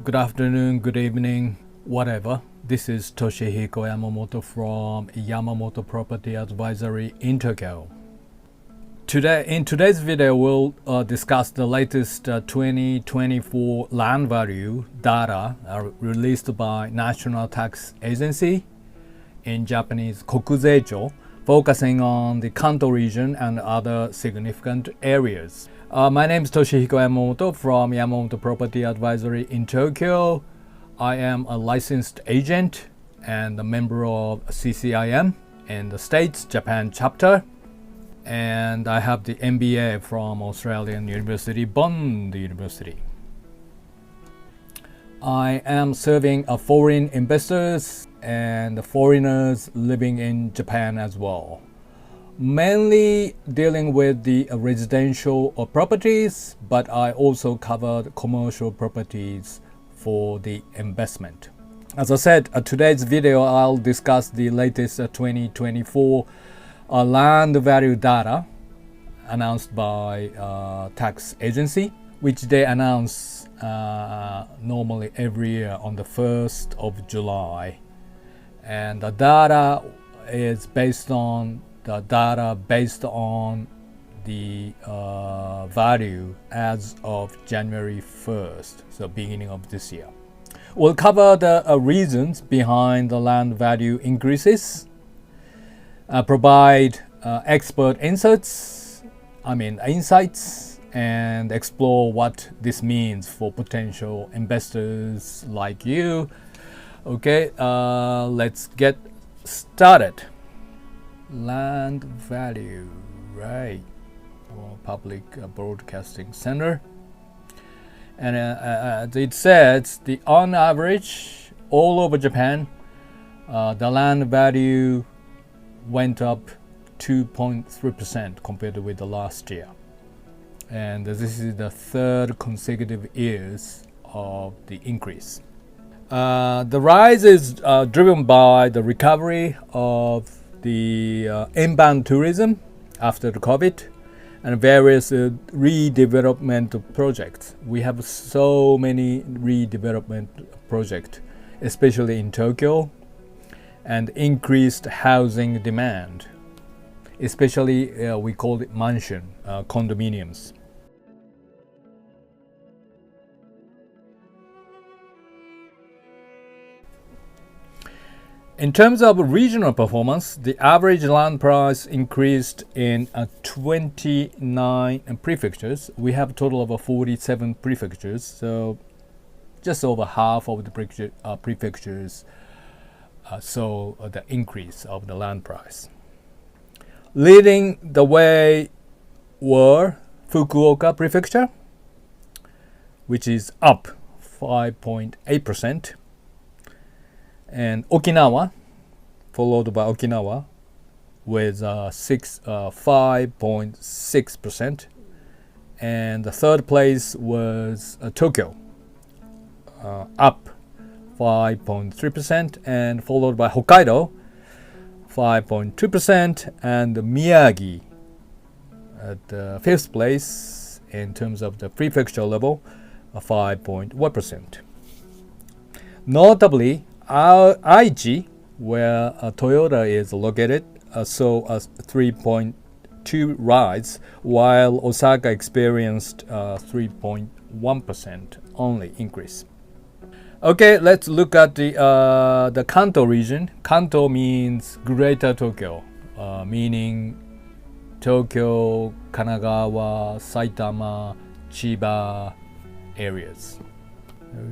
Good afternoon, good evening, whatever. This is Toshihiko Yamamoto from Yamamoto Property Advisory in Tokyo. In today's video, we'll discuss the latest 2024 land value data released by National Tax Agency, in Japanese Kokuzeicho, focusing on the Kanto region and other significant areas. My name is Toshihiko Yamamoto from Yamamoto Property Advisory in Tokyo. I am a licensed agent and a member of CCIM in the States, Japan chapter. And I have the MBA from Australian University, Bond University. I am serving foreign investors and foreigners living in Japan as well. Mainly dealing with the residential properties, but I also covered commercial properties for the investment. As I said, today's video I'll discuss the latest 2024 land value data announced by tax agency, which they announce normally every year on the 1st of July. And the data is based on the value as of January 1st, so beginning of this year. We'll cover the reasons behind the land value increases, provide expert insights, and explore what this means for potential investors like you. Okay, let's get started. Land value, right? Public Broadcasting Center. And it says on average, all over Japan, the land value went up 2.3% compared with the last year. And this is the third consecutive years of the increase. The rise is driven by the recovery of the inbound tourism after the COVID and various redevelopment projects. We have so many redevelopment projects, especially in Tokyo, and increased housing demand, especially we call it mansion, condominiums. In terms of regional performance, the average land price increased in 29 prefectures. We have a total of 47 prefectures, so just over half of the prefectures saw the increase of the land price. Leading the way were Fukuoka Prefecture, which is up 5.8%. And Okinawa, followed by Okinawa, with 5.6%. And the third place was Tokyo, up 5.3%, and followed by Hokkaido, 5.2%, and Miyagi at the fifth place in terms of the prefecture level, 5.1%. Notably, Aichi, where Toyota is located, saw a 3.2 rise, while Osaka experienced 3.1% only increase. Okay, let's look at the Kanto region. Kanto means Greater Tokyo, meaning Tokyo, Kanagawa, Saitama, Chiba areas.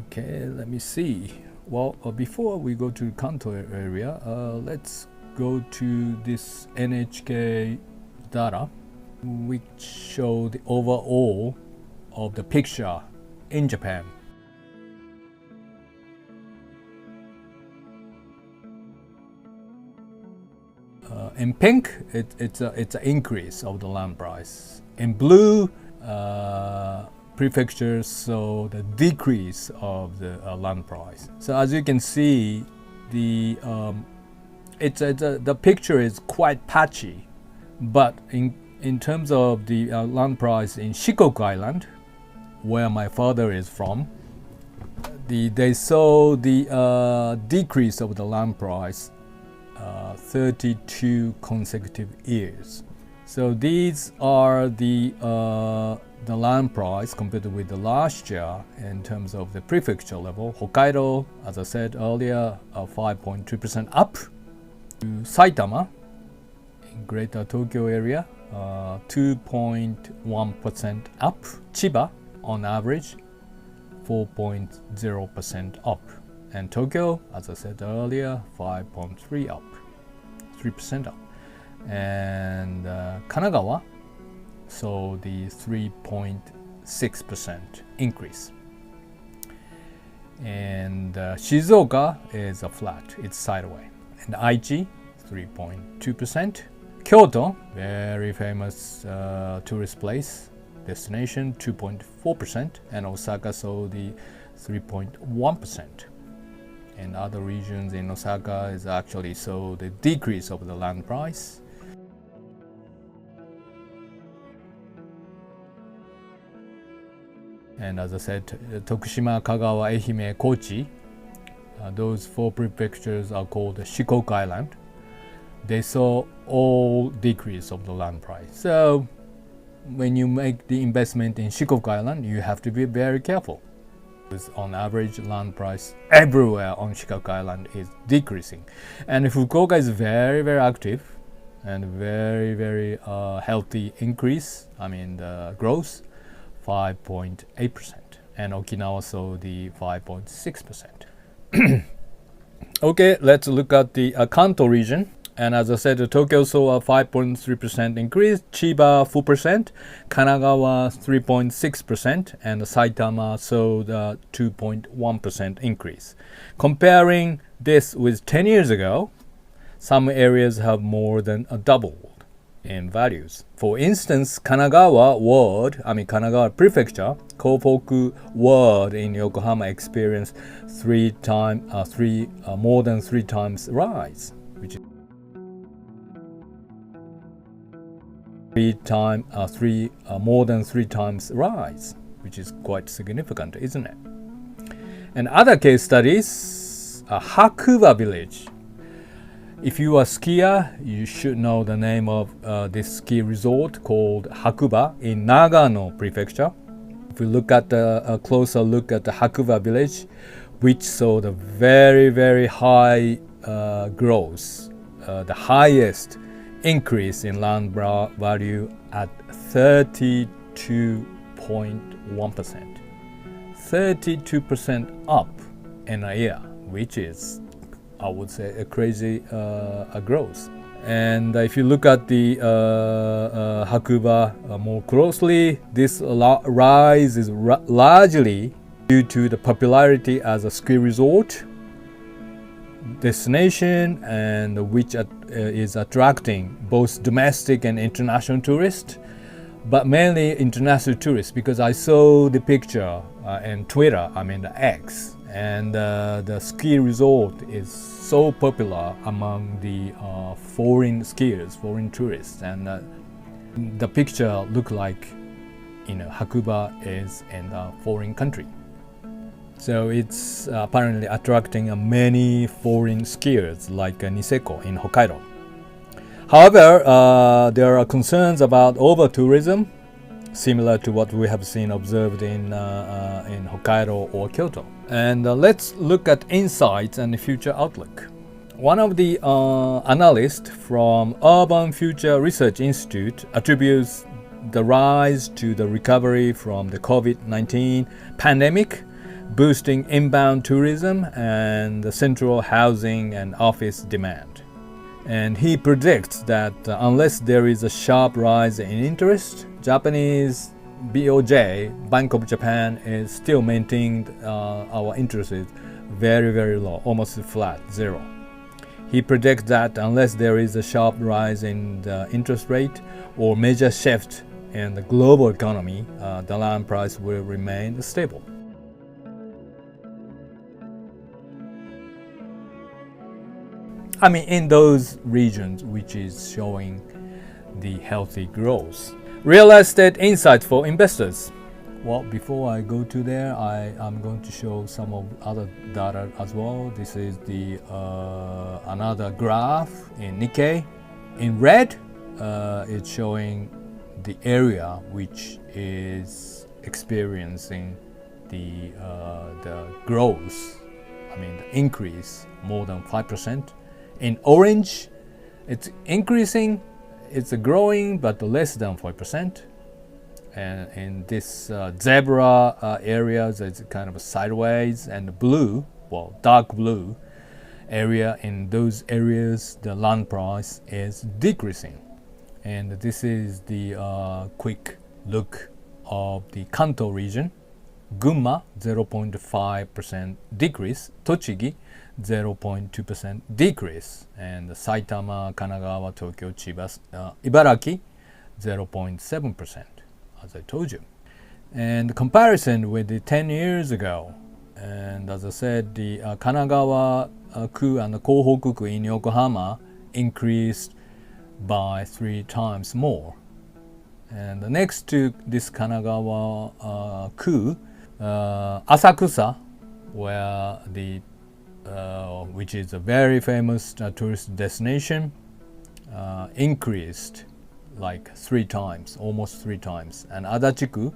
Okay, let me see. Well, before we go to Kanto area, let's go to this NHK data, which show the overall of the picture in Japan. In pink, it's an increase of the land price. In blue, prefectures saw the decrease of the land price. So as you can see, the picture is quite patchy, but in terms of the land price in Shikoku Island, where my father is from, they saw the decrease of the land price 32 consecutive years. So these are the land price compared with the last year in terms of the prefecture level. Hokkaido, as I said earlier, 5.2% up. Saitama, in Greater Tokyo area, 2.1% up. Chiba, on average, 4.0% up. And Tokyo, as I said earlier, 5.3 up, 3% up. And Kanagawa, so the 3.6% increase. And Shizuoka is a flat, it's sideways. And Aichi, 3.2%. Kyoto, very famous tourist place, destination, 2.4%. And Osaka saw the 3.1%. And other regions in Osaka is actually saw the decrease of the land price. And as I said, Tokushima, Kagawa, Ehime, Kochi, those 4 prefectures are called Shikoku Island. They saw all decrease of the land price. So when you make the investment in Shikoku Island, you have to be very careful. Because on average, land price everywhere on Shikoku Island is decreasing. And Fukuoka is very, very active and very, very healthy increase. The growth, 5.8%. And Okinawa saw the 5.6%. Okay, let's look at the Kanto region. And as I said, Tokyo saw a 5.3% increase, Chiba 4%, Kanagawa 3.6%, and Saitama saw the 2.1% increase. Comparing this with 10 years ago, some areas have more than doubled in values. For instance, Kanagawa Prefecture, Kofoku Ward in Yokohama experienced more than 3 times rise, which is more than 3 times rise, which is quite significant, isn't it? And other case studies, Hakuba village. If you are a skier, you should know the name of this ski resort called Hakuba in Nagano Prefecture. If we look at a closer look at the Hakuba village, which saw the very, very high growth, the highest increase in land value at 32.1%. 32% up in a year, which is, I would say, a crazy growth. And if you look at the Hakuba more closely, this rise is largely due to the popularity as a ski resort destination, and which is attracting both domestic and international tourists, but mainly international tourists, because I saw the picture in Twitter, the X, and the ski resort is so popular among the foreign skiers, foreign tourists, and the picture look like Hakuba is in a foreign country. So it's apparently attracting many foreign skiers like Niseko in Hokkaido. However, there are concerns about over-tourism, similar to what we have seen observed in Hokkaido or Kyoto. And let's look at insights and the future outlook. One of the analysts from Urban Future Research Institute attributes the rise to the recovery from the COVID-19 pandemic, boosting inbound tourism and the central housing and office demand. And he predicts that unless there is a sharp rise in interest, Japanese BOJ, Bank of Japan, is still maintaining our interest rate very, very low, almost flat, 0. He predicts that unless there is a sharp rise in the interest rate or major shift in the global economy, the land price will remain stable. In those regions which is showing the healthy growth. Real estate insight for investors. Well, before I go to there, I'm going to show some of other data as well. This is the another graph in Nikkei. In red, it's showing the area which is experiencing the growth. I mean, the increase more than 5%. In orange, it's increasing, it's growing, but less than 5%. And in this zebra areas, it's kind of sideways, and blue, well, dark blue area, in those areas, the land price is decreasing. And this is the quick look of the Kanto region. Gunma, 0.5% decrease. Tochigi, 0.2% decrease. And Saitama, Kanagawa, Tokyo, Chiba, Ibaraki, 0.7%. As I told you. And comparison with the 10 years ago, and as I said, the Kanagawa-ku and the Kohoku-ku in Yokohama increased by 3 times more. And next to this Kanagawa-ku, Asakusa, where the which is a very famous tourist destination, increased like 3 times, almost 3 times. And Adachi-ku,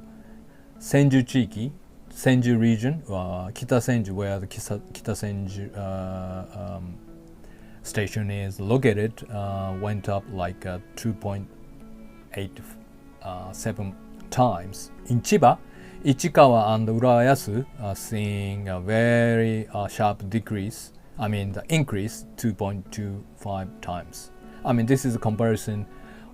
Senju Chiki, Senju region, Kita Senju, where the Kita Senju station is located, went up like 2.87 times. In Chiba, Ichikawa and Urayasu are seeing a very sharp decrease. I mean, the increase 2.25 times. I mean, this is a comparison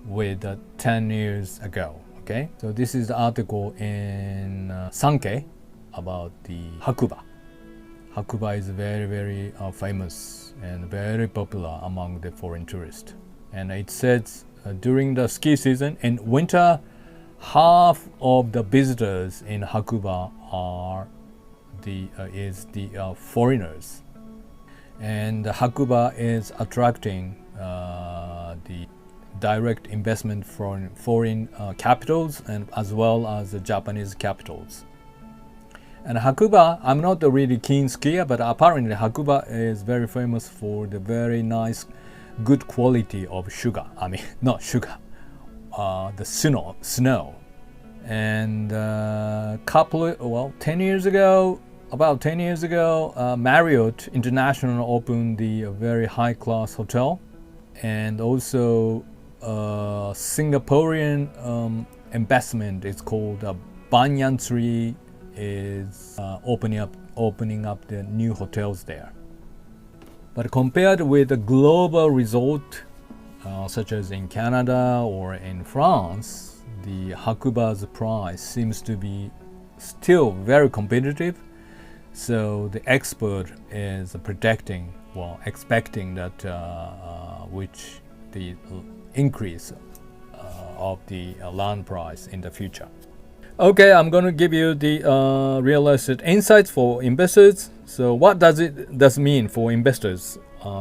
with 10 years ago. Okay, so this is the article in Sankei about the Hakuba. Hakuba is very famous and very popular among the foreign tourists. And it says during the ski season in winter, half of the visitors in Hakuba are the foreigners. And Hakuba is attracting the direct investment from foreign capitals and as well as the Japanese capitals. And Hakuba, I'm not a really keen skier, but apparently Hakuba is very famous for the very nice, good quality of sugar. I mean, not sugar, the snow. And 10 years ago, Marriott International opened the very high-class hotel, and also Singaporean investment is called Banyan Tree is opening up the new hotels there. But compared with a global resort such as in Canada or in France, the Hakuba's price seems to be still very competitive. So the expert is expecting that which the increase of the land price in the future. Okay, I'm going to give you the real estate insights for investors. So what does it mean for investors?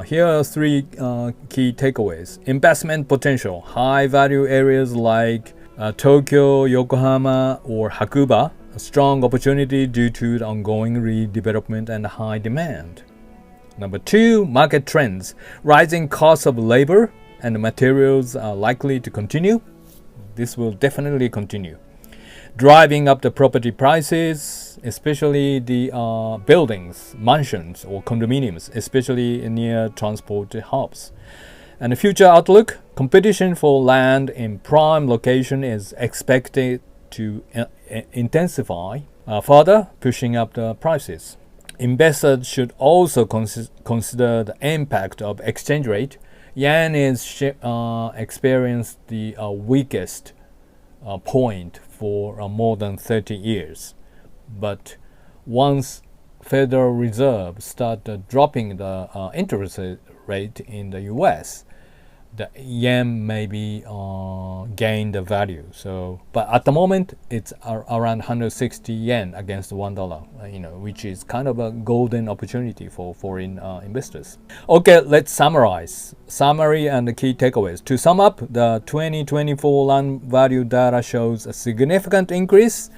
Here are 3 key takeaways. Investment potential: high value areas like Tokyo, Yokohama, or Hakuba. A strong opportunity due to the ongoing redevelopment and high demand. Number 2, market trends. Rising costs of labor and materials are likely to continue. This will definitely continue, driving up the property prices, especially the buildings, mansions or condominiums, especially near transport hubs. And the future outlook: competition for land in prime location is expected to intensify, further pushing up the prices. Investors should also consider the impact of exchange rate. Yen is experienced the weakest point for more than 30 years. But once Federal Reserve start dropping the interest rate in the US, the yen may be gain the value. So, but at the moment it's around 160 yen against $1, which is kind of a golden opportunity for foreign investors. Okay, let's summarize. Summary and the key takeaways. To sum up, the 2024 land value data shows a significant increase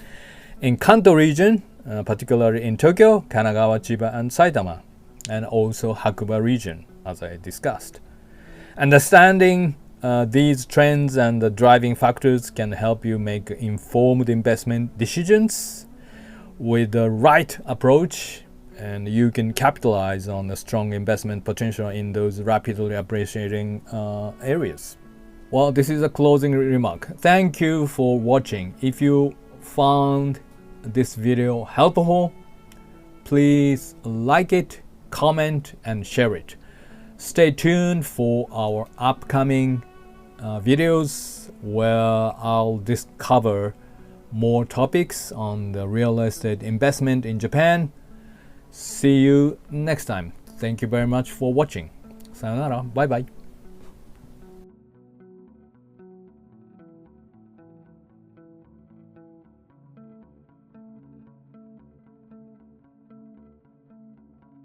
in Kanto region, particularly in Tokyo, Kanagawa, Chiba, and Saitama, and also Hakuba region, as I discussed. Understanding these trends and the driving factors can help you make informed investment decisions with the right approach, and you can capitalize on the strong investment potential in those rapidly appreciating areas. Well, this is a closing remark. Thank you for watching. If you found this video helpful, please like it, comment, and share it. Stay tuned for our upcoming videos where I'll discover more topics on the real estate investment in Japan. See you next time. Thank you very much for watching. さよなら。バイバイ。